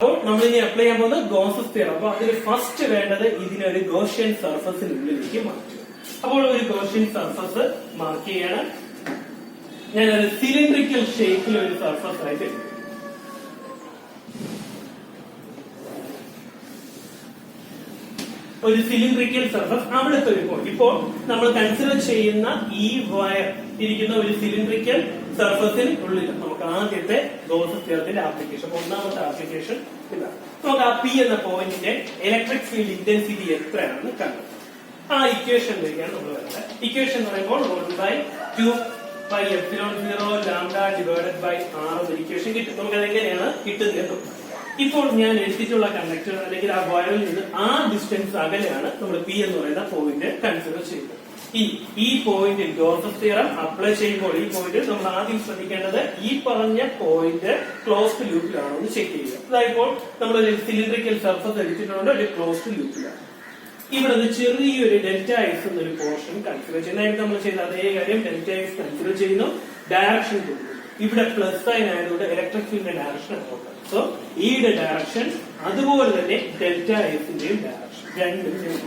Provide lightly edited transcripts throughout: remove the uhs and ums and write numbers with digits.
അപ്പോൾ നമ്മൾ ഇനി അപ്ലൈ ചെയ്യാൻ പോകുന്നത് ഗോസസ് തിയറം. അപ്പൊ അതിൽ ഫസ്റ്റ് വേണ്ടത് ഇതിനൊരു ഗോഷ്യൻ സർഫസിനുള്ളിലേക്ക് മാറ്റുക. അപ്പോൾ ഒരു ഗോഷ്യൻ സർഫസ് മാർക്ക് ചെയ്യണം. ഞാനൊരു സിലിണ്ടറിക്കൽ ഷേപ്പിൽ ഒരു സർഫസ് ആയിട്ട് എടുക്കും. ഒരു സിലിണ്ടറിക്കൽ സർഫസ് അവിടുത്തെ ഒരു പോയിന്റ്. ഇപ്പോൾ നമ്മൾ കൺസിഡർ ചെയ്യുന്ന ഈ വയർ ഇരിക്കുന്ന ഒരു സിലിണ്ടറിക്കൽ സർഫസിന് ഉള്ളിൽ നമുക്ക് ആദ്യത്തെ ഗോസസ് തിയറത്തിന്റെ ആപ്ലിക്കേഷൻ, ഒന്നാമത്തെ ആപ്ലിക്കേഷൻ ഇതാണ്. നമുക്ക് ആ പി എന്ന പോയിന്റിന്റെ ഇലക്ട്രിക് ഫീൽഡ് ഇന്റൻസിറ്റി എത്രയാണെന്ന് കണ്ടെത്താം. ആ ഇക്വേഷനിലേക്കാണ് നമ്മൾ വരുന്നത്. ഇക്വേഷൻ എന്ന് പറയുമ്പോൾ 1/2πε0 ലാംഡ ഡിവൈഡഡ് ബൈ r എന്ന ഇക്വേഷൻ കിട്ടും. നമുക്ക് അതെങ്ങനെയാണ് കിട്ടുന്നത്? ഇപ്പോൾ ഞാൻ എടുത്തിട്ടുള്ള കണ്ടക്ടർ അല്ലെങ്കിൽ ആ വയറിൽ നിന്ന് ആ ഡിസ്റ്റൻസ് അകലെയാണ് നമ്മൾ പി എന്ന് പറയുന്ന പോയിന്റ് കൺസിഡർ ചെയ്യുന്നത്. ഈ പോയിന്റിൽ ഗോസസ് തിയറം അപ്ലൈ ചെയ്യുമ്പോൾ ഈ പോയിന്റ് നമ്മൾ ആദ്യം ശ്രദ്ധിക്കേണ്ടത് ഈ പറഞ്ഞ പോയിന്റ് ക്ലോസ്ഡ് ലൂപ്പിലാണോ എന്ന് ചെക്ക് ചെയ്യുക. അതായപ്പോൾ നമ്മൾ ഒരു സിലിണ്ടറിക്കൽ സർഫസ് എടുത്തിട്ടുണ്ട്, ഒരു ക്ലോസ്ഡ് ലൂപ്പിലാണ്. ഇവിടെ നിന്ന് ചെറിയൊരു ഡെൽറ്റ എക്സ് എന്നൊരു പോർഷൻ കൺസിഡർ ചെയ്യുന്നതായിട്ട് നമ്മൾ ചെയ്ത അതേ കാര്യം ഡെൽറ്റ എക്സ് കൺസിഡർ ചെയ്യുന്നു, ഡയറക്ഷൻ കൊടുക്കുന്നു. ഇവിടെ പ്ലസ് സൈൻ ആയതുകൊണ്ട് ഇലക്ട്രിക് ഫീൽഡിന്റെ ഡയറക്ഷൻ അങ്ങോട്ടാണ്. സോ ഈയുടെ ഡയറക്ഷൻ അതുപോലെ തന്നെ ഡെൽറ്റ എക്സിന്റെയും ഡയറക്ഷൻ രണ്ടും സെയിം.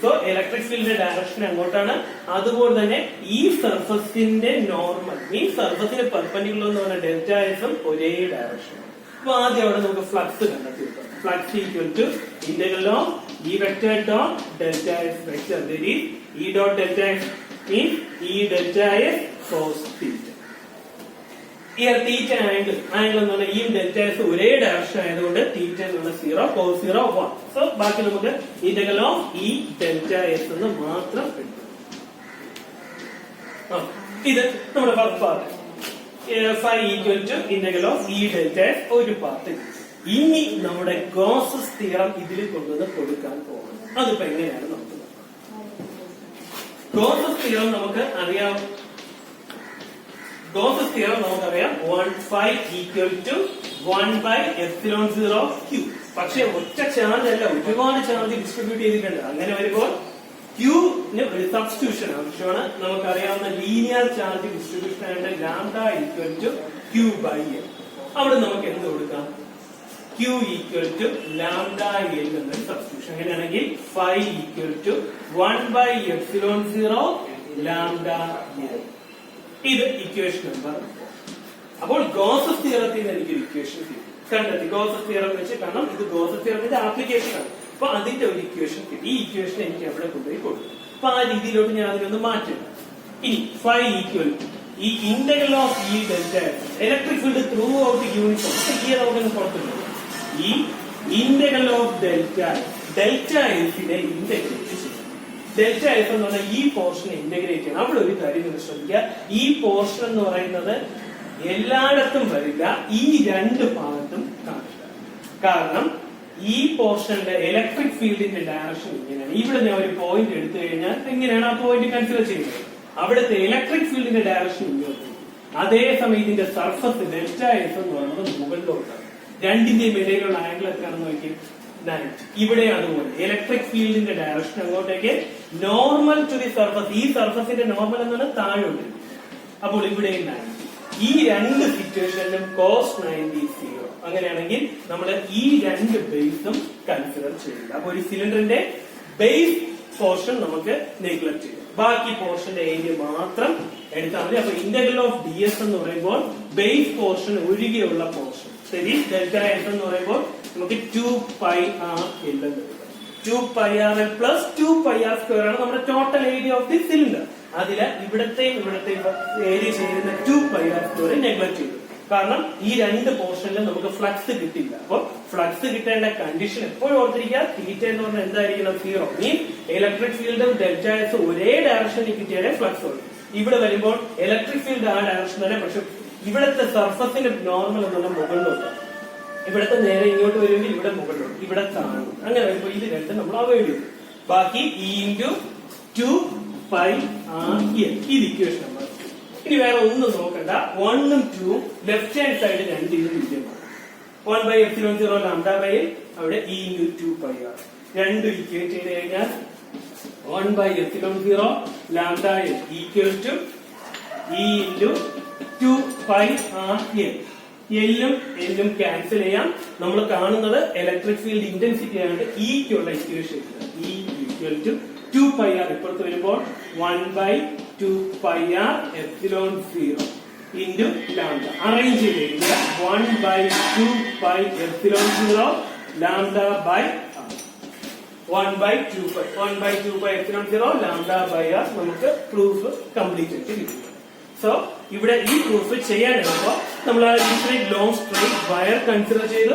സോ ഇലക്ട്രിക് ഫീൽഡിന്റെ ഡയറക്ഷൻ അങ്ങോട്ടാണ്. അതുപോലെ തന്നെ ഈ സർഫസിന്റെ നോർമൽ, ഈ സർഫസിന് പെർപെൻഡിക്കുലർ എന്ന് പറഞ്ഞ ഡെൽറ്റ എക്സും ഒരേ ഡയറക്ഷൻ. അപ്പൊ ആദ്യം അവിടെ നമുക്ക് ഫ്ലക്സ് കണ്ടെത്തി. Flux equal to integral of E vector dot delta x vector. That is E dot delta x means E delta x cos theta. Here theta angle എന്ന് പറഞ്ഞാൽ ഈ ഡെൽറ്റ എക്സ് ഒരേ ഡയറക്ഷൻ ആയതുകൊണ്ട് theta എന്നുള്ള 0 cos 0 1. So ബാക്കി നമുക്ക് integral of E delta x എന്ന് മാത്രം എടുക്കും. ഇത് നമ്മുടെ first part. phi equal to integral of E delta x ഒരു പാർട്ട്. ഇനി നമ്മുടെ ഗോസസ് തിയറം ഇതിൽ കൊണ്ടുവന്ന് കൊടുക്കാൻ പോകണം. അതിപ്പോ എങ്ങനെയാണ് നമുക്ക് ഗോസസ് തിയറം നമുക്ക് അറിയാം. ഗോസസ് തിയറം നമുക്കറിയാം 1/5 ഈക്വൽ ടു 1/ε0 q. പക്ഷെ ഒറ്റ ചാർജ് അല്ല, ഒരുപാട് ചാർജ് ഡിസ്ട്രിബ്യൂട്ട് ചെയ്തിട്ടുണ്ട്. അങ്ങനെ വരുമ്പോൾ ക്യൂന് ഒരു സബ്സ്റ്റിറ്റ്യൂഷൻ ആവശ്യമാണ്. നമുക്കറിയാവുന്ന ലീനിയർ ചാർജ് ഡിസ്ട്രിബ്യൂഷൻ ആയിട്ട് ലാംഡ ഈക്വൽ ടു q/l. അവിടെ നമുക്ക് എന്ത് കൊടുക്കാം? Q equal to lambda L എന്നൊരു സബ്സ്റ്റിറ്റ്യൂഷൻ. അങ്ങനെയാണെങ്കിൽ phi equal to 1/ε0 lambda L. ഇത് ഇക്വേഷൻ നമ്പർ. അപ്പോൾ ഗോസസ് തിയറത്തിൽ നിന്ന് എനിക്ക് ഇക്വേഷൻ കണ്ടെത്തി. ഗോസസ് തിയറം വെച്ച് കാരണം ഇത് ഗോസസ് തിയറത്തിന്റെ ആപ്ലിക്കേഷൻ ആണ്. അപ്പൊ അതിന്റെ ഒരു ഇക്വേഷൻ കിട്ടി. ഈ ഇക്വേഷൻ എനിക്ക് അവിടെ കൊണ്ടുപോയി കൊടുക്കും. അപ്പൊ ആ രീതിയിലോട്ട് ഞാൻ അതിനൊന്ന് മാറ്റും. ഇനി phi equal to ഈ integral of E delta x electric field through out uniform നമുക്കൊന്ന് പുറത്തുണ്ട്. ഈ ഇന്റഗ്രൽ ഓഫ് ഡെൽറ്റ എസിനെ ഇന്റഗ്രേറ്റ് ചെയ്യും. ഡെൽറ്റ എസ് എന്ന് പറഞ്ഞാൽ ഈ പോർഷനെ ഇന്റഗ്രേറ്റ് ചെയ്യണം. അവിടെ ഒരു കാര്യം നിങ്ങൾ ശ്രദ്ധിക്കുക, ഈ പോർഷൻ എന്ന് പറയുന്നത് എല്ലായിടത്തും വരില്ല, ഈ രണ്ട് ഭാഗത്തും കാണില്ല. കാരണം ഈ പോർഷന്റെ ഇലക്ട്രിക് ഫീൽഡിന്റെ ഡയറക്ഷൻ ഇങ്ങനെയാണ്. ഇവിടെ ഞാൻ ഒരു പോയിന്റ് എടുത്തു കഴിഞ്ഞാൽ എങ്ങനെയാണ് ആ പോയിന്റ് കൺസിഡർ ചെയ്യുന്നത്? അവിടുത്തെ ഇലക്ട്രിക് ഫീൽഡിന്റെ ഡയറക്ഷൻ ഇങ്ങോട്ട്. അതേസമയം ഇതിന്റെ സർഫസ് ഡെൽറ്റ എസ് എന്ന് പറയുന്നത് മുകളിലോട്ടാണ്. രണ്ടിന്റെയും ഇടയിലുള്ള ആംഗിൾ എത്രയാണെന്ന് നോക്കി, 90. ഇവിടെ അതുപോലെ ഇലക്ട്രിക് ഫീൽഡിന്റെ ഡയറക്ഷൻ അങ്ങോട്ടേക്ക് നോർമൽ ടു ദി സർഫസ്. ഈ സർഫസിന്റെ നോർമൽ എന്നാണ് താഴോട്ട്. അപ്പോൾ ഇവിടെ 90. ഈ രണ്ട് സിറ്റുവേഷനിലും cos 90 0. അങ്ങനെയാണെങ്കിൽ നമ്മൾ ഈ രണ്ട് ബേസും കൺസിഡർ ചെയ്യില്ല. അപ്പൊ ഒരു സിലിണ്ടറിന്റെ ബേസ് പോർഷൻ നമുക്ക് നെഗ്ലക്ട് ചെയ്യും. ബാക്കി പോർഷന്റെ ഏരിയ മാത്രം എടുത്താൽ മതി. അപ്പൊ ഇന്റഗ്രൽ ഓഫ് ഡി എസ് എന്ന് പറയുമ്പോൾ ബേസ് പോർഷൻ ഒഴികെയുള്ള പോർഷൻ ശരി. ഡെൽറ്റ എസ് എന്ന് പറയുമ്പോൾ നമുക്ക് 2πr L 2πrl plus 2πr² ആണ് നമ്മുടെ total area of the cylinder. അതില് ഇവിടത്തെയും ഏരിയ ചെയ്യുന്ന 2πr² നെഗ്ലക്ട് ചെയ്തു. കാരണം ഈ രണ്ട് പോർഷനിലും നമുക്ക് ഫ്ലക്സ് കിട്ടില്ല. അപ്പൊ ഫ്ലക്സ് കിട്ടേണ്ട കണ്ടീഷൻ എപ്പോഴും ഓർത്തിരിക്കുക, തീറ്റ എന്ന് പറഞ്ഞാൽ എന്തായിരിക്കണം? 0. മീൻസ് ഇലക്ട്രിക് ഫീൽഡും ഡെൽറ്റ എസ് ഒരേ ഡയറക്ഷനിൽ കിട്ടിയാലേ ഫ്ലക്സ് ഉള്ളൂ. ഇവിടെ വരുമ്പോൾ ഇലക്ട്രിക് ഫീൽഡ് ആ ഡയറക്ഷൻ തന്നെ, പക്ഷെ ഇവിടത്തെ സർഫസിന്റെ നോർമൽ എന്നുള്ള മുകളിലോട്ട്, ഇവിടത്തെ നേരെ ഇങ്ങോട്ട് വരുമെങ്കിൽ ഇവിടെ മുകളിലോട്ട്, ഇവിടെ താഴെ. അങ്ങനെ വരുമ്പോൾ ഇത് രണ്ടും നമ്മൾ അവോയ്ഡ് ചെയ്യും. ബാക്കി E*2πr ഇത് ഇക്വേഷൻ നമ്പർ. ഇനി വേറെ ഒന്നും നോക്കണ്ട, 1ഉം 2ഉം ലെഫ്റ്റ് ഹാൻഡ് സൈഡ് രണ്ടിനും തുല്യമാണ്. 1/ε0 lambda by L, അവിടെ E*2πr. രണ്ടും ഇക്വേറ്റ് ചെയ്ത് കഴിഞ്ഞാൽ 1/ε0 lambda L equal to E × 2πr L. എല്ലും എല്ലും ക്യാൻസൽ ചെയ്യാം. നമ്മൾ കാണുന്നത് ഇലക്ട്രിക് ഫീൽഡ് ഇന്റൻസിറ്റി ആയിട്ട് ഇക്കുള്ള equation E equal to 2πr ഇപ്പുറത്ത് വരുമ്പോൾ 1/2πr epsilon 0 into lambda. Arrange it. 1/2π epsilon 0 lambda by 1/2π. 1/2π epsilon 0 lambda by r. നമുക്ക് പ്രൂഫ് കംപ്ലീറ്റ് ആയിട്ട് കിട്ടും. സോ ഇവിടെ ഈ പ്രൂഫ് ചെയ്യാനാകുമ്പോൾ നമ്മൾ ആ infinite long straight wire consider ചെയ്തു.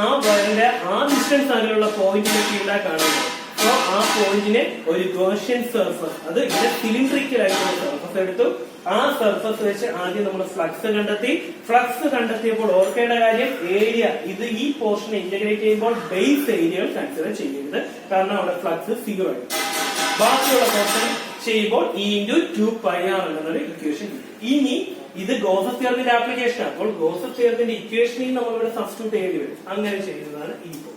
ആ വയറിന്റെ ആ ഡിസ്റ്റൻസ് ആകെയുള്ള പോയിന്റിന്റെ ഫീൽഡാണ് കാണുന്നത്. സോ ആ പോയിന്റിനെ ഒരു ഗോഷ്യൻ സർഫസ്, അത് ഇവിടെ സിലിണ്ടറിക്കൽ ആയിട്ടുള്ള സർഫസ് എടുത്തു. ആ സർഫസ് വെച്ച് ആദ്യം നമ്മൾ ഫ്ലക്സ് കണ്ടെത്തി. ഫ്ലക്സ് കണ്ടെത്തിയപ്പോൾ ഓർക്കേണ്ട കാര്യം ഏരിയ, ഇത് ഈ പോർഷനെ ഇന്റഗ്രേറ്റ് ചെയ്യുമ്പോൾ ബേസ് ഏരിയകൾ കൺസിഡർ ചെയ്യരുത്, കാരണം അവിടെ ഫ്ലക്സ് 0 ആയി. ബാക്കിയുള്ള പോർഷൻ ചെയ്യുമ്പോൾ E into 2πr എന്നൊരു ഇക്വേഷൻ കിട്ടും. ഇനി ഇത് ഗോസസ് തിയറത്തിന്റെ ആപ്ലിക്കേഷൻ ആണ്. അപ്പോൾ ഗോസസ് തിയറത്തിന്റെ ഇക്വേഷനിൽ നമ്മൾ ഇവിടെ സബ്സ്റ്റിറ്റ്യൂട്ട് ചെയ്യേണ്ടി വരും. അങ്ങനെ ചെയ്യുന്നതാണ് ഈ portion.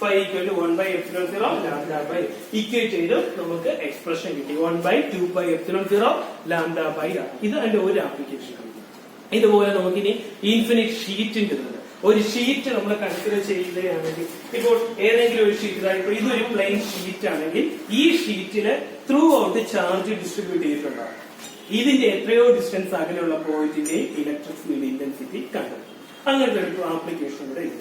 Phi equal to 1/epsilon 0 lambda by equate ചെയ്ത് നമുക്ക് എക്സ്പ്രഷൻ കിട്ടി 1/2π epsilon 0 lambda by r. ഇത് അതിന്റെ ഒരു ആപ്ലിക്കേഷൻ ആണ്. ഇതുപോലെ നമുക്കിനി ഇൻഫിനിറ്റ് ഷീറ്റിന്റെ ഒരു ഷീറ്റ് നമ്മൾ കൺസിഡർ ചെയ്യുകയാണെങ്കിൽ, ഇപ്പോൾ ഏതെങ്കിലും ഒരു ഷീറ്റ്, ഇപ്പോൾ ഇതൊരു പ്ലെയിൻ ഷീറ്റ് ആണെങ്കിൽ ഈ ഷീറ്റില് ത്രൂ ഔട്ട് ചാർജ് ഡിസ്ട്രിബ്യൂട്ട് ചെയ്തിട്ടുണ്ടാകും. ഇതിന്റെ എത്രയോ ഡിസ്റ്റൻസ് അകലെയുള്ള പോയിന്റിന്റെ ഇലക്ട്രിക് ഫീൽഡ് ഇന്റൻസിറ്റി കണ്ടെത്തും. അങ്ങനത്തെ ഒരു ആപ്ലിക്കേഷൻ കൂടെ ഇല്ല.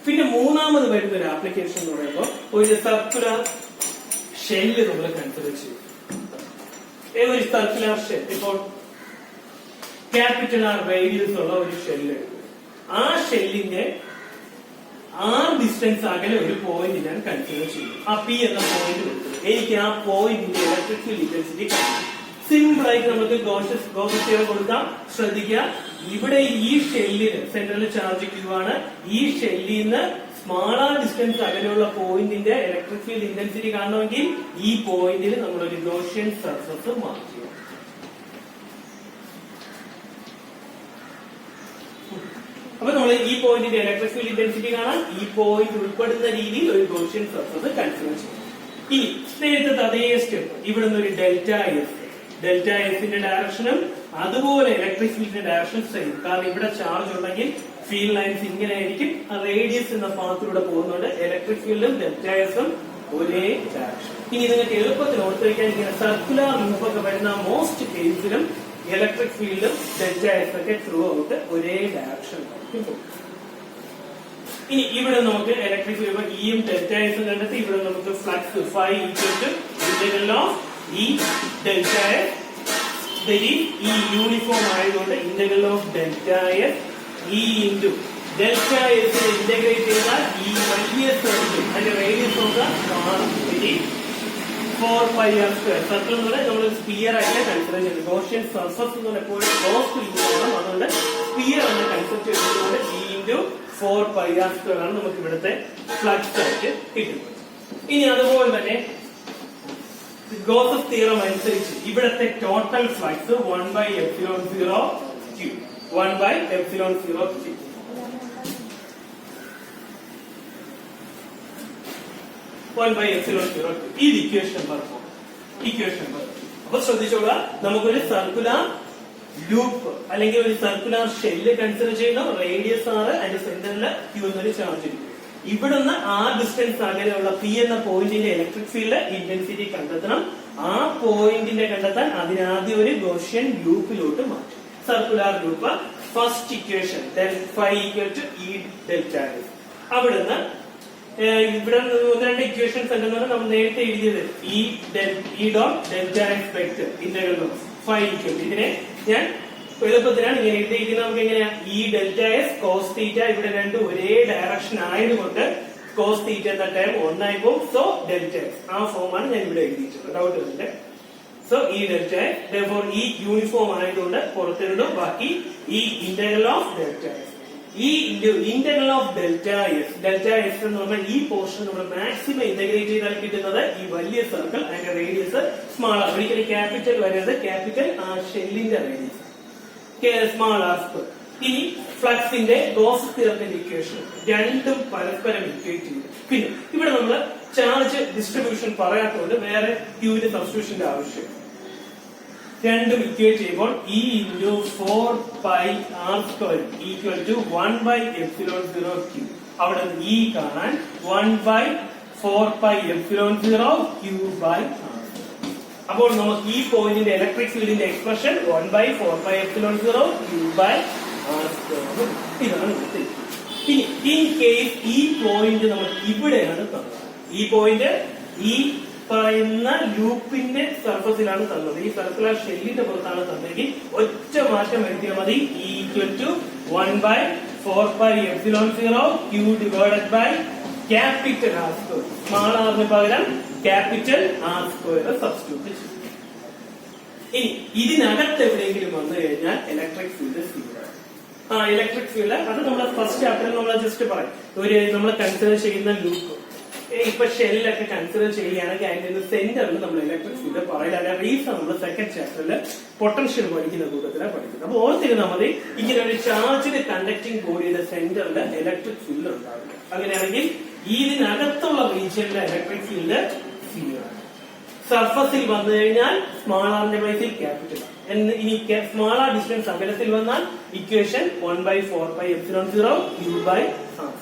പിന്നെ മൂന്നാമത് വരുന്ന ഒരു ആപ്ലിക്കേഷൻ എന്ന് പറയുമ്പോൾ ഒരു സർക്കുലർ ഷെല്ല് നമ്മൾ കൺസിഡർ ചെയ്യും. ഒരു സർക്കുലർ ഷെൽ, ഇപ്പോൾ ക്യാപിറ്റൽ ആർ റേഡിയസ് ഉള്ള ഒരു ഷെല്ല്, ആ ഷെല്ലിന്റെ ആർ ഡിസ്റ്റൻസ് അകലെ ഒരു പോയിന്റ് ഞാൻ കൺസിഡർ ചെയ്യും. ആ പി എന്ന പോയിന്റ് കൊടുക്കുന്നത് എനിക്ക് ആ പോയിന്റിന്റെ ഇലക്ട്രിക് ഫീൽഡ് ഇന്റൻസിറ്റി കണ്ടെത്തും. സിമ്പിൾ ആയിട്ട് നമുക്ക് ഗോസസ് തിയറം കൊടുക്കാം. ശ്രദ്ധിക്കുക, ഇവിടെ ഈ ഷെല്ലിന് സെൻട്രൽ ചാർജ് Q ആണ്. ഈ ഷെല്ലിൽ നിന്ന് സ്മാളർ ഡിസ്റ്റൻസ് അകലെയുള്ള പോയിന്റിന്റെ ഇലക്ട്രിക് ഫീൽഡ് ഇന്റൻസിറ്റി കാണണമെങ്കിൽ ഈ പോയിന്റിൽ നമ്മൾ ഒരു ഗോഷ്യൻ സർഫസ് മാർക്ക് ചെയ്യണം. അപ്പൊ നമ്മൾ ഈ പോയിന്റിന്റെ ഇലക്ട്രിക് ഫീൽഡ് ഇന്റൻസിറ്റി കാണാൻ ഈ പോയിന്റ് ഉൾപ്പെടുന്ന രീതിയിൽ ഒരു ഗോഷ്യൻ സർഫസ് കൺസിഡർ ചെയ്യും. ഇനി നേരത്തെ അതേ സ്റ്റെപ്പ്, ഇവിടെ നിന്ന് ഒരു ഡെൽറ്റ എഫിന്റെ ഡയറക്ഷനും അതുപോലെ ഇലക്ട്രിക് ഫീൽഡിന്റെ ഡയറക്ഷൻ സെയിം. കാരണം ഇവിടെ ചാർജ് ഉണ്ടെങ്കിൽ ഫീൽഡ് ലൈൻസ് ഇങ്ങനെ ആയിരിക്കും. റേഡിയസ് എന്ന പാത്തിലൂടെ പോകുന്നുണ്ട്. ഇലക്ട്രിക് ഫീൽഡും ഡെൽറ്റ എഫും ഒരേ ഡയറക്ഷൻ. ഇനി നിങ്ങൾക്ക് എളുപ്പത്തിൽ ഓർത്ത് വയ്ക്കാൻ, ഇങ്ങനെ സർക്കുലർ ലൂപ്പൊക്കെ വരുന്ന മോസ്റ്റ് കേസിലും ഇലക്ട്രിക് ഫീൽഡും ഡെൽറ്റ എഫ് ഒക്കെ ത്രൂ ഔട്ട് ഒരേ ഡയറക്ഷൻ ആയിരിക്കും. ഇനി ഇവിടെ നമുക്ക് ഇലക്ട്രിക് ഫീൽഡ് ഇയും ഡെൽറ്റ എഫും കണ്ടെത്തി. ഇവിടെ നമുക്ക് flux phi equal to integral of E delta f, that is E uniform ആയതുകൊണ്ട് integral of delta F E into delta F integrate ചെയ്താൽ ഈ വലിയ സർക്കിൾ അതിന്റെ റേഡിയസ് നോക്കുക 4πr². സർക്കിൾ എന്ന് പറഞ്ഞാൽ നമ്മൾ സ്പിയർ ആയിട്ട് കൺസിഡർ ചെയ്യുന്നത്. ഗോഷ്യൻ സർഫസ് എന്ന് പറഞ്ഞാൽ എപ്പോഴും ക്ലോസ് ഇരിക്കണം. അതുകൊണ്ട് സ്പിയർ എന്ന കൺസെപ്റ്റ് എടുത്തുകൊണ്ട് E into 4πr² ആണ് നമുക്ക് ഇവിടുത്തെ ഫ്ലക്സ് ആയിട്ട് കിട്ടുന്നത്. ഇനി അതുപോലെ തന്നെ ഗോസസ് തിയറം അനുസരിച്ച് ഇവിടത്തെ total flux 1/epsilon 0 Q. 1/epsilon 0 Q. ഇത് ഇക്വേഷൻ നമ്പർ 4. അപ്പൊ ശ്രദ്ധിച്ചോളൂ, നമുക്കൊരു സർക്കുലർ ലൂപ്പ് അല്ലെങ്കിൽ ഒരു സർക്കുലർ ഷെല്ല് കൺസിഡർ ചെയ്യുന്ന റേഡിയസ് ആർ അതിന്റെ സെന്ററിൽ Q എന്നൊരു ചാർജ് ഇരിക്കും. ഇവിടുന്ന് ആ ഡിസ്റ്റൻസ് അകലെയുള്ള P എന്ന പോയിന്റിന്റെ ഇലക്ട്രിക് ഫീൽഡ് ഇന്റൻസിറ്റി കണ്ടെത്തണം. ആ പോയിന്റിന്റെ കണ്ടെത്താൻ അതിനാദ്യം ഒരു ഗോഷ്യൻ ലൂപ്പിലോട്ട് മാറ്റും. Circular loop. First equation φ equal to E delta S. അവിടുന്ന് ഇവിടെ രണ്ട് ഇക്വേഷൻസ് ഉണ്ടെന്നാണ് നമ്മൾ നേരത്തെ എഴുതിയത്. E dot delta S vector integral of φ equal to, ഇതിനെ ഞാൻ എളുപ്പത്തിനാണ് ഇങ്ങനെ എഴുതിയിരിക്കുന്നത്. നമുക്ക് എങ്ങനെയാ E delta S cos θ, ഇവിടെ രണ്ടും ഒരേ ഡയറക്ഷൻ ആയതുകൊണ്ട് cos θ എന്ന ടൈം ഒന്നായി പോകും. സോ ഡെൽറ്റ എസ് ആ ഫോമാണ് ഞാൻ ഇവിടെ എഴുതിയിട്ടുള്ളത്. ഡൗട്ട് വരുന്നുണ്ട്. So E delta S, therefore E uniform ആയതുകൊണ്ട് പുറത്തിടുന്നു. ബാക്കി E integral of delta S. ഈ ഇന്റഗ്രൽ ഓഫ് ഡെൽറ്റ എസ് എന്ന് പറഞ്ഞാൽ ഈ പോർഷൻ നമ്മൾ മാക്സിമം ഇന്റഗ്രേറ്റ് ചെയ്താൽ കിട്ടുന്നത് ഈ വലിയ സർക്കിൾ അതിന്റെ റേഡിയസ് സ്മാൾ ആണ്. ഒരിക്കലും ക്യാപിറ്റൽ വരരുത്. ക്യാപിറ്റൽ ആ ഷെല്ലിന്റെ റേഡിയസ് സ്മാൾ ആർ സ്ക്വയർ. ഇനി ഫ്ലക്സിന്റെ ഗോസ് തിയറത്തിന്റെ ഇക്വേഷൻ രണ്ടും പരസ്പരം ഇക്വേറ്റ് ചെയ്തു. പിന്നെ ഇവിടെ നമ്മൾ ചാർജ് ഡിസ്ട്രിബ്യൂഷൻ പറയാത്തതുകൊണ്ട് വേറെ ക്യൂവിന്റെ സബ്സ്റ്റിറ്റ്യൂഷന്റെ ആവശ്യം. രണ്ടും ഇക്വേറ്റ് ചെയ്യുമ്പോൾ E into 4πr² equal to 1/epsilon 0 q. അവിടെ E കാണാൻ 1/4π0 q/r. അപ്പോൾ നമുക്ക് ഈ പോയിന്റിന്റെ ഇലക്ട്രിക് ഫീൽഡിന്റെ എക്സ്പ്രഷൻ 1/4π0 q/r². ഇതാണ് ഇനി ഇൻ കേസ് ഈ പോയിന്റ് നമുക്ക് ഇവിടെയാണ് തന്നത്. ഈ പോയിന്റ് ഈ പറയുന്ന ലൂപ്പിന്റെ സർഫസിലാണ് തന്നത്. ഈ സർക്കുലർ ഷെല്ലിന്റെ പുറത്താണ് തന്നെങ്കിൽ ഒറ്റ മാറ്റം വരുത്തിയാൽ മതി. E equal to 1/4π0 q divided by capital R². Small ആറിന് പകരം ക്യാപിറ്റൽ R² സബ്സ്റ്റിറ്റ്യൂട്ട് ചെയ്യും. ഇനി ഇതിനകത്ത് എവിടെയെങ്കിലും വന്നു കഴിഞ്ഞാൽ electric field zero. Electric field അത് നമ്മുടെ ഫസ്റ്റ് ചാപ്റ്ററിൽ നമ്മൾ ജസ്റ്റ് പറയും. ഒരു നമ്മൾ കൺസിഡർ ചെയ്യുന്ന ലൂപ്പ് ഇപ്പൊ ഷെല്ലൊക്കെ കൺസിഡർ ചെയ്യുകയാണെങ്കിൽ അതിന്റെ സെന്ററിൽ നമ്മൾ ഇലക്ട്രിക് ഫീൽഡ് പറയില്ല. അതിന്റെ റീസൺ നമ്മൾ സെക്കൻഡ് ചാപ്റ്ററിൽ പൊട്ടൻഷ്യൽ പഠിക്കുന്ന കൂട്ടത്തിലാണ് പഠിക്കുന്നത്. അപ്പൊ ഓർത്തിരുന്നാൽ മതി, ഇങ്ങനെ ഒരു ചാർജ്ഡ് കണ്ടക്ടിങ് ബോഡിയുടെ സെന്ററിൽ ഇലക്ട്രിക് ഫീൽഡ് ഉണ്ടാവില്ല. അങ്ങനെയാണെങ്കിൽ ഇതിനകത്തുള്ള റീജിയനിലെ ഇലക്ട്രിക് ഫീൽഡ് സീറോ ആണ്. സർഫസിൽ വന്നു കഴിഞ്ഞാൽ സ്മാൾ ആറിന്റെ പ്ലേസിൽ ക്യാപിറ്റൽ. ഇനി സ്മാൾ ആർ ഡിസ്റ്റൻസ് അകലത്തിൽ വന്നാൽ ഇക്വേഷൻ 1/4π0 q/r².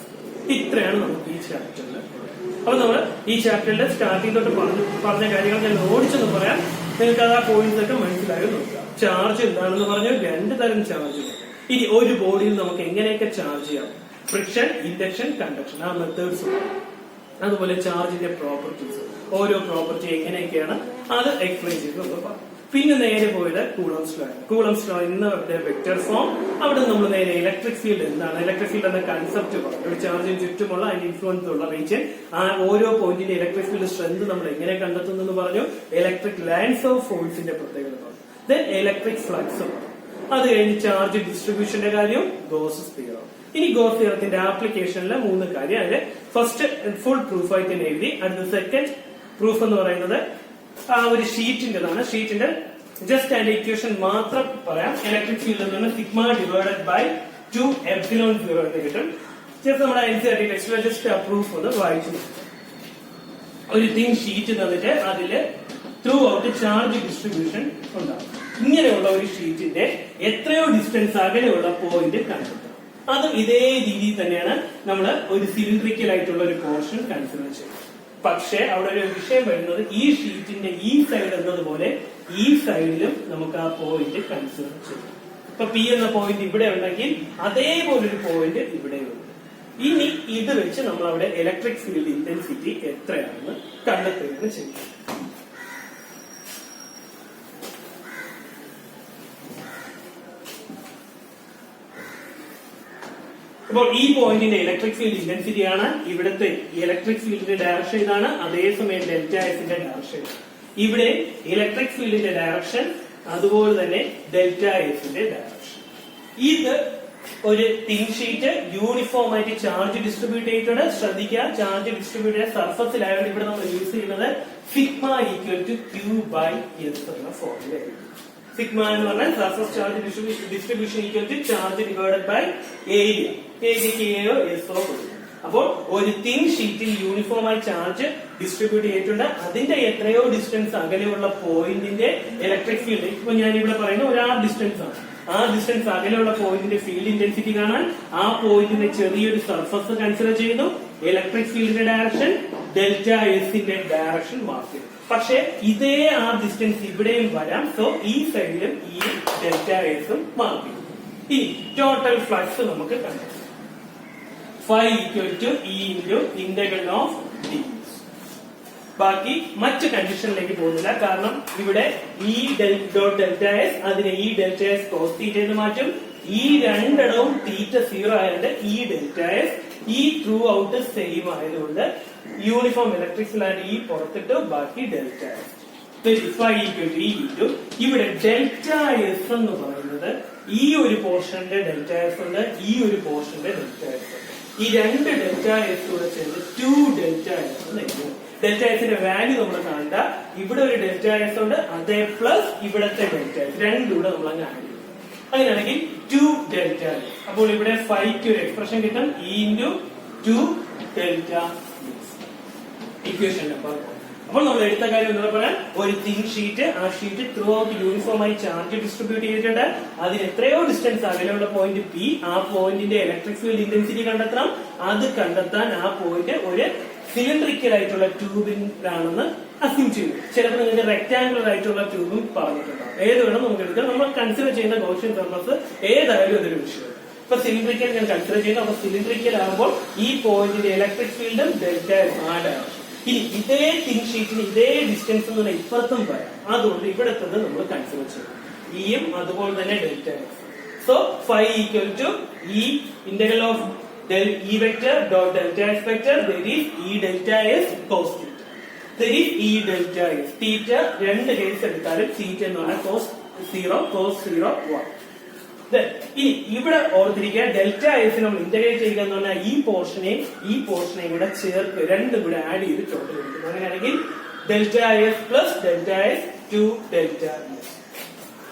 ഇത്രയാണ് നമുക്ക് ഈ ചാപ്റ്ററിൽ. അപ്പൊ നമ്മൾ ഈ ചാപ്റ്ററിന്റെ സ്റ്റാർട്ടിംഗ് തൊട്ട് പറഞ്ഞ കാര്യങ്ങൾ ഞാൻ ഓടിച്ചെന്ന് പറയാം. നിങ്ങൾക്ക് അത് ആ പോയിന്റ്സ് ഒക്കെ മനസ്സിലായി നോക്കുക. ചാർജ് എന്താണെന്ന് പറഞ്ഞു, രണ്ട് തരം ചാർജ്. ഇനി ഒരു ബോഡിയിൽ നമുക്ക് എങ്ങനെയൊക്കെ ചാർജ് ചെയ്യാം, ഫ്രിക്ഷൻ, ഇൻഡക്ഷൻ, കണ്ടക്ഷൻ, ആ മെത്തേഡ്സ്. അതുപോലെ ചാർജിന്റെ പ്രോപ്പർട്ടീസ്, ഓരോ പ്രോപ്പർട്ടി എങ്ങനെയൊക്കെയാണ് അത് എക്സ്പ്ലെയിൻ ചെയ്ത് നമ്മൾ പറഞ്ഞു. പിന്നെ നേരെ പോയത് കൂളംസ് ലോ. കൂളംസ് ലോ എന്ന വെക്ടർ ഫോം. അവിടെ നമ്മൾ നേരെ ഇലക്ട്രിക് ഫീൽഡ് എന്താണ്, ഇലക്ട്രിക് ഫീൽഡ് എന്ന കൺസെപ്റ്റ് പറഞ്ഞു. ഒരു ചാർജിന് ചുറ്റുമുള്ള അതിന്റെ ഇൻഫ്ലുവൻസ് ഉള്ള റീജിയൻ, ആ ഓരോ പോയിന്റിന്റെ ഇലക്ട്രിക് ഫീൽഡ് സ്ട്രെങ്ത് നമ്മൾ എങ്ങനെ കണ്ടെത്തുന്നു പറഞ്ഞു. ഇലക്ട്രിക് ലൈൻസ് ഓഫ് ഫോഴ്സിന്റെ പ്രത്യേകത പറഞ്ഞു. ദെൻ ഇലക്ട്രിക് ഫ്ലക്സ് പറഞ്ഞു. അത് കഴിഞ്ഞ് ചാർജ് ഡിസ്ട്രിബ്യൂഷന്റെ കാര്യം, ഗോസ് തിയറം. ഇനി ഗോസ് തിയറത്തിന്റെ ആപ്ലിക്കേഷനിലെ 3 കാര്യം. അതിന്റെ ഫസ്റ്റ് ഫുൾ പ്രൂഫ് ആയിട്ട് തന്നെ എഴുതി. അടുത്ത സെക്കൻഡ് പ്രൂഫ് എന്ന് പറയുന്നത് ആ ഒരു ഷീറ്റിന്റെതാണ്. ഷീറ്റിന്റെ ജസ്റ്റ് അതിന്റെ ഇക്വേഷൻ മാത്രം പറയാം. ഇലക്ട്രിക് ഫീൽഡ് എന്ന് പറഞ്ഞാൽ സിഗ്മ ഡിവൈഡഡ് ബൈ 2 എപ്സിലോൺ 0 എന്ന് കിട്ടും. ജസ്റ്റ് നമ്മുടെ എൻസിആർടി ടെക്സ്റ്റിലെ ജസ്റ്റ് ആ പ്രൂഫ് ഒന്ന് വായിച്ചു. ഒരു തിൻ ഷീറ്റ് തന്നിട്ട് അതില് ത്രൂ ഔട്ട് ചാർജ് ഡിസ്ട്രിബ്യൂഷൻ ഉണ്ടാവും. ഇങ്ങനെയുള്ള ഒരു ഷീറ്റിന്റെ എത്രയോ ഡിസ്റ്റൻസ് അകലെയുള്ള പോയിന്റ് കണ്ടെത്തും. അത് ഇതേ രീതിയിൽ തന്നെയാണ് നമ്മൾ ഒരു സിലിണ്ടറിക്കൽ ആയിട്ടുള്ള ഒരു പോർഷൻ കൺസിഡർ ചെയ്യുന്നത്. പക്ഷെ അവിടെ ഒരു വിഷയം വരുന്നത്, ഈ ഷീറ്റിന്റെ ഈ സൈഡ് എന്നതുപോലെ ഈ സൈഡിലും നമുക്ക് ആ പോയിന്റ് കൺസിഡർ ചെയ്യാം. ഇപ്പൊ പി എന്ന പോയിന്റ് ഇവിടെ ഉണ്ടെങ്കിൽ അതേപോലെ ഒരു പോയിന്റ് ഇവിടെയുണ്ട്. ഇനി ഇത് വെച്ച് നമ്മൾ അവിടെ ഇലക്ട്രിക് ഫീൽഡ് ഇന്റൻസിറ്റി എത്രയാണെന്ന് കണ്ടെത്തുകയാണ് ചെയ്യുന്നത്. അപ്പോൾ ഈ പോയിന്റിന്റെ ഇലക്ട്രിക് ഫീൽഡ് ഇന്റൻസിറ്റി ആണ്. ഇവിടുത്തെ ഇലക്ട്രിക് ഫീൽഡിന്റെ ഡയറക്ഷൻ ഇതാണ്. അതേസമയം ഡെൽറ്റ എസിന്റെ ഡയറക്ഷൻ. ഇവിടെ ഇലക്ട്രിക് ഫീൽഡിന്റെ ഡയറക്ഷൻ, അതുപോലെ തന്നെ ഡെൽറ്റ എസിന്റെ ഡയറക്ഷൻ. ഇത് ഒരു തിൻ ഷീറ്റ് യൂണിഫോം ആയിട്ട് ചാർജ് ഡിസ്ട്രിബ്യൂട്ട് ചെയ്തിട്ടുണ്ട്. ശ്രദ്ധിക്കുക, ചാർജ് ഡിസ്ട്രിബ്യൂട്ട് ചെയ്ത സർഫസിലായതുകൊണ്ട് ഇവിടെ നമ്മൾ യൂസ് ചെയ്യുന്നത് സിഗ്മ ഈക്വൽ ടു q/s എന്ന ഫോർമുല. സിഗ്മ എന്ന് പറഞ്ഞാൽ surface charge distribution equal to charge divided by area. ഏരിയക്ക് എയോ എസോ കൊടുക്കും. അപ്പോൾ ഒരു തിൻ ഷീറ്റിൽ യൂണിഫോം ആയി ചാർജ് ഡിസ്ട്രിബ്യൂട്ട് ചെയ്തിട്ടുണ്ട്. അതിന്റെ എത്രയോ ഡിസ്റ്റൻസ് അകലെയുള്ള പോയിന്റിന്റെ ഇലക്ട്രിക് ഫീൽഡ്, ഇപ്പൊ ഞാൻ ഇവിടെ പറയുന്ന ഒരു ഡിസ്റ്റൻസ് ആണ്. ആ ഡിസ്റ്റൻസ് അകലെയുള്ള പോയിന്റിന്റെ ഫീൽഡ് ഇന്റൻസിറ്റി കാണാൻ ആ പോയിന്റിന്റെ ചെറിയൊരു സർഫസ് കൺസിഡർ ചെയ്യുന്നു. ഇലക്ട്രിക് ഫീൽഡിന്റെ ഡയറക്ഷൻ ഡെൽറ്റ എസിന്റെ ഡയറക്ഷൻ മാർക്ക് ചെയ്തു. പക്ഷെ ഇതേ ആ ഡിസ്റ്റൻസ് ഇവിടെയും വരാം. സോ ഈ സൈഡിലും ഈ ഡെൽറ്റ എസും മാർക്ക് ചെയ്തു. ഇനി ടോട്ടൽ ഫ്ലക്സ് നമുക്ക് കണ്ടെത്താം. phi equal to E into integral of dS. ബാക്കി മറ്റ് കണ്ടീഷനിലേക്ക് പോകുന്നില്ല, കാരണം ഇവിടെ ഈ ഡോട്ട് ഡെൽറ്റ എസ് അതിനെ ഈ ഡെൽറ്റ എസ് കോസ് തീറ്റ എന്ന് മാറ്റും. ഈ രണ്ടിടവും തീറ്റ 0 ആയതുകൊണ്ട് ഈ ഡെൽറ്റ എസ് ഈ ത്രൂ ഔട്ട് സെയിം ആയതുകൊണ്ട് യൂണിഫോം ഇലക്ട്രിക്സിലാണ് ഈ പുറത്തിട്ട് ബാക്കി ഡെൽറ്റ എസ്. ഇവിടെ ഡെൽറ്റ എസ് എന്ന് പറയുന്നത് ഈ ഒരു പോർഷന്റെ ഡെൽറ്റ എസ് ഉണ്ട്, ഈ ഒരു പോർഷന്റെ ഡെൽറ്റ എസ് ഉണ്ട്. ഈ രണ്ട് ഡെൽറ്റ എസ് കൂടെ ചേർന്ന് 2 ഡെൽറ്റ എസ് എന്ന്. ഡെൽറ്റ എസിന്റെ വാല്യൂ നമ്മൾ കാണണ്ട. ഇവിടെ ഒരു ഡെൽറ്റ എസ് ഉണ്ട്, അതേ പ്ലസ് ഇവിടത്തെ ഡെൽറ്റ എസ് രണ്ടും കൂടെ നമ്മൾ അങ്ങ് ആഡ് ചെയ്യും. അങ്ങനെയാണെങ്കിൽ 2 ഡെൽറ്റ എസ്. അപ്പോൾ ഇവിടെ ഫൈക്ക് ഒരു എക്സ്പ്രഷൻ കിട്ടും, E into 2 delta S. Equation number. അപ്പോൾ നമ്മൾ എടുത്ത കാര്യം എന്താ പറയാൻ, ഒരു തിൻ ഷീറ്റ്, ആ ഷീറ്റ് ത്രൂ ഔട്ട് യൂണിഫോം ആയി ചാർജ് ഡിസ്ട്രിബ്യൂട്ട് ചെയ്തിട്ടുണ്ട്. അതിന് എത്രയോ ഡിസ്റ്റൻസ് അകലെയുള്ള പോയിന്റ് പി, ആ പോയിന്റിന്റെ ഇലക്ട്രിക് ഫീൽഡ് ഇന്റൻസിറ്റി കണ്ടെത്തണം. അത് കണ്ടെത്താൻ ആ പോയിന്റ് ഒരു സിലിണ്ടറിക്കൽ ആയിട്ടുള്ള ട്യൂബിലാണെന്ന് അസ്യൂം ചെയ്തു. ചിലപ്പോൾ നിങ്ങൾക്ക് റെക്ടാംഗുലർ ആയിട്ടുള്ള ട്യൂബും പറഞ്ഞിട്ടുണ്ടാവും. ഏത് വേണം നമുക്ക് എടുക്കാം. നമ്മൾ കൺസിഡർ ചെയ്യുന്ന ഗൗസിയൻ സർഫസ് ഏതായാലും അതൊരു വിഷയം. ഇപ്പൊ സിലിണ്ടറിക്കൽ ഞാൻ കൺസിഡർ ചെയ്യുന്നു. അപ്പൊ സിലിണ്ടറിക്കൽ ആകുമ്പോൾ ഈ പോയിന്റിന്റെ ഇലക്ട്രിക് ഫീൽഡും ഡെൽറ്റ ആഡ് ആവും. ഇനി ഇതേ തിൻ ഷീറ്റിന് ഇതേ ഡിസ്റ്റൻസ് എന്ന് പറഞ്ഞാൽ ഇപ്പുറത്തും പറയാം. അതുകൊണ്ട് ഇവിടത്തെ നമ്മൾ കൺസിഡർ ചെയ്യും. ഇയും അതുപോലെ തന്നെ delta X. So phi equal to ഈ integral of E vector dot delta s vector, there is E delta s cos theta. There is E delta s. Theta രണ്ട് കേസ് എടുത്താലും theta എന്ന് പറഞ്ഞാൽ cos 0 cos 0 1. ഇനി ഇവിടെ ഓർത്തിരിക്കുക, delta S നമ്മൾ integrate ചെയ്യുക എന്ന് പറഞ്ഞാൽ ഈ പോർഷനെയും കൂടെ ചേർത്ത് രണ്ടും കൂടെ ആഡ് ചെയ്ത് ടോട്ടൽ എടുക്കും. അങ്ങനെയാണെങ്കിൽ delta S plus delta S two delta S.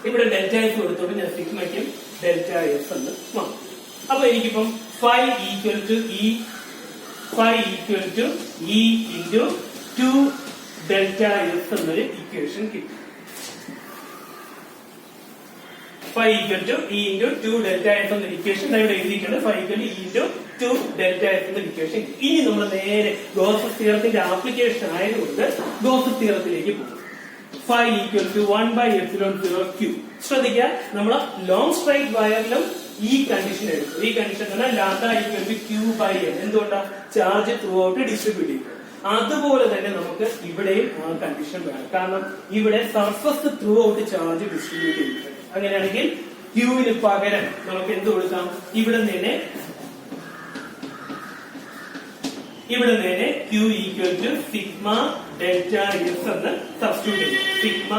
ഇവിടെ ഡെൽറ്റ എസ് കൊടുത്തോണ്ട് ഞാൻ സിഗ്മയ്ക്കും ഡെൽറ്റ എസ് എന്ന് മാറും. അപ്പൊ എനിക്കിപ്പം phi equal to E into 2 delta S എന്നൊരു ഇക്വേഷൻ കിട്ടും. phi equal to E into 2 delta S എന്നൊരു ഇക്വേഷൻ ഇവിടെ എഴുതിയിട്ടുണ്ട്. phi equal to E into 2 delta S എന്നൊരു ഇക്വേഷൻ. ഇനി നമ്മൾ നേരെ ഗോസസ് തിയറത്തിന്റെ ആപ്ലിക്കേഷൻ ആയതുകൊണ്ട് ഗോസസ് തിയറത്തിലേക്ക് പോകും. phi equal to 1 by epsilon 0 Q. ശ്രദ്ധിക്കുക, നമ്മൾ ലോങ് സ്ട്രൈറ്റ് വയറിലും ഈ കണ്ടീഷൻ എടുക്കും. ഈ condition lambda equal to Q by N. എന്തുകൊണ്ടാ? ചാർജ് ത്രൂ ഔട്ട് ഡിസ്ട്രിബ്യൂട്ട് ചെയ്യും. അതുപോലെ തന്നെ നമുക്ക് ഇവിടെയും ആ കണ്ടീഷൻ വേണം. കാരണം ഇവിടെ surface throughout charge distribute ചെയ്തിട്ടുണ്ട്. അങ്ങനെയാണെങ്കിൽ ക്യൂവിന് പകരം നമുക്ക് എന്ത് കൊടുക്കാം? ഇവിടെ നേരെ Q equal to sigma delta S എന്ന് സബ്സ്റ്റിറ്റ്യൂട്ട് ചെയ്യും. സിഗ്മ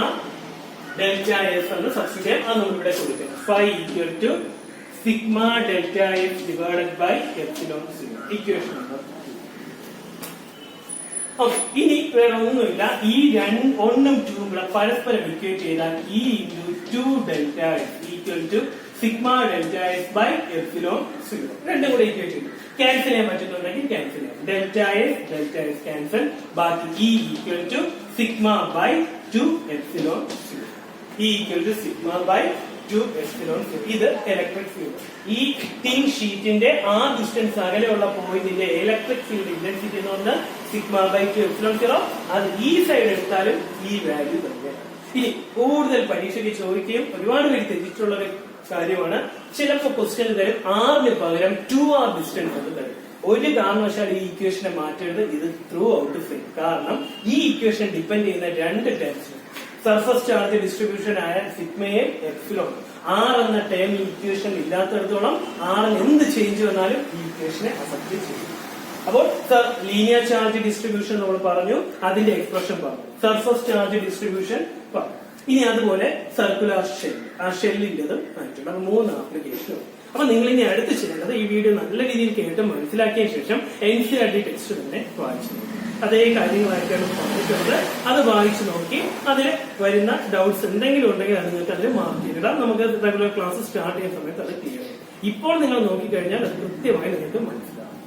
ഡെൽറ്റ എസ് എന്ന് സബ്സ്റ്റിറ്റ്യൂട്ട് ചെയ്യാം. അത് നമ്മൾ ഇവിടെ കൊടുക്കാം. Phi equal to sigma delta S divided by epsilon 0. Equation number. Okay, ഇനി വേറെ ഒന്നുമില്ല. ഈ 1ഉം 2ഉം കൂടെ പരസ്പരം ഇക്വേറ്റ് ചെയ്താൽ E into 2 delta S equal to sigma delta S by epsilon 0. രണ്ടും കൂടെ ഇക്വേറ്റ് ചെയ്തു. ക്യാൻസൽ ചെയ്യാൻ പറ്റുന്നുണ്ടെങ്കിൽ ക്യാൻസൽ ചെയ്യാം. Delta S cancel. ബാക്കി E equal to sigma by 2 epsilon 0. E equal to sigma by 2 epsilon 0. ഇത് ഇലക്ട്രിക് ഫീൽഡ്. ഈ thin ഷീറ്റിന്റെ ആ ഡിസ്റ്റൻസ് അകലെയുള്ള പോയിന്റിന്റെ ഇലക്ട്രിക് ഫീൽഡ് ഇന്റൻസിറ്റി എന്ന് പറഞ്ഞാൽ സിഗ്മ ബൈ 2 എപ്സിലോൺ 0. അത് ഈ സൈഡ് എടുത്താലും ഈ വാല്യൂ തന്നെ. ഇനി കൂടുതൽ പരീക്ഷയ്ക്ക് ചോദിക്കുകയും ഒരുപാട് പേര് തെറ്റിച്ചുള്ള ഒരു കാര്യമാണ്. ചിലപ്പോൾ ക്വസ്റ്റ്യൻ തരും ആറിന് പകരം 2r ഡിസ്റ്റൻസ് എന്ന് തരും. ഒരു കാരണവശാൽ ഈ ഇക്വേഷനെ മാറ്റരുത്. ഇത് ത്രൂ ഔട്ട് സെയിം. കാരണം ഈ ഇക്വേഷൻ ഡിപ്പെൻഡ് ചെയ്യുന്ന രണ്ട് ടേംസ്, സർഫസ് ചാർജ് ഡിസ്ട്രിബ്യൂഷൻ ആയ സിഗ്മയെ എപ്സിലോൺ. ആർ എന്ന ടേം ഈ ഇക്വേഷൻ ഇല്ലാത്തടത്തോളം ആറിന് എന്ത് ചേഞ്ച് വന്നാലും ഈ ഇക്വേഷനെ അഫക്ട് ചെയ്യും. അപ്പോൾ ലീനിയർ ചാർജ് ഡിസ്ട്രിബ്യൂഷൻ നമ്മൾ പറഞ്ഞു, അതിന്റെ എക്സ്പ്രഷൻ പറഞ്ഞു. സർഫസ് ചാർജ് ഡിസ്ട്രിബ്യൂഷൻ പറഞ്ഞു. ഇനി അതുപോലെ സർക്കുലർ ഷെൽ, ആ ഷെല്ലിന്റെതും ആയിട്ടുണ്ട്. അപ്പൊ 3 ആപ്ലിക്കേഷനും. അപ്പൊ നിങ്ങൾ ഇനി അടുത്ത് ചെയ്യേണ്ടത് ഈ വീഡിയോ നല്ല രീതിയിൽ കേട്ട് മനസ്സിലാക്കിയ ശേഷം NCERT ടെക്സ്റ്റ് തന്നെ വായിച്ചു. അതേ കാര്യങ്ങളായിട്ടാണ് പറഞ്ഞിട്ടുള്ളത്. അത് വായിച്ചു നോക്കി അതിൽ വരുന്ന ഡൗട്ട്സ് എന്തെങ്കിലും ഉണ്ടെങ്കിൽ അത് നിങ്ങൾക്ക് അതിൽ മാർക്ക് ചെയ്തിടാം. നമുക്ക് റെഗുലർ ക്ലാസ് സ്റ്റാർട്ട് ചെയ്യുന്ന സമയത്ത് അത് ക്ലിയർ ചെയ്യും. ഇപ്പോൾ നിങ്ങൾ നോക്കിക്കഴിഞ്ഞാൽ അത് കൃത്യമായി നിങ്ങൾക്ക് മനസ്സിലാവും.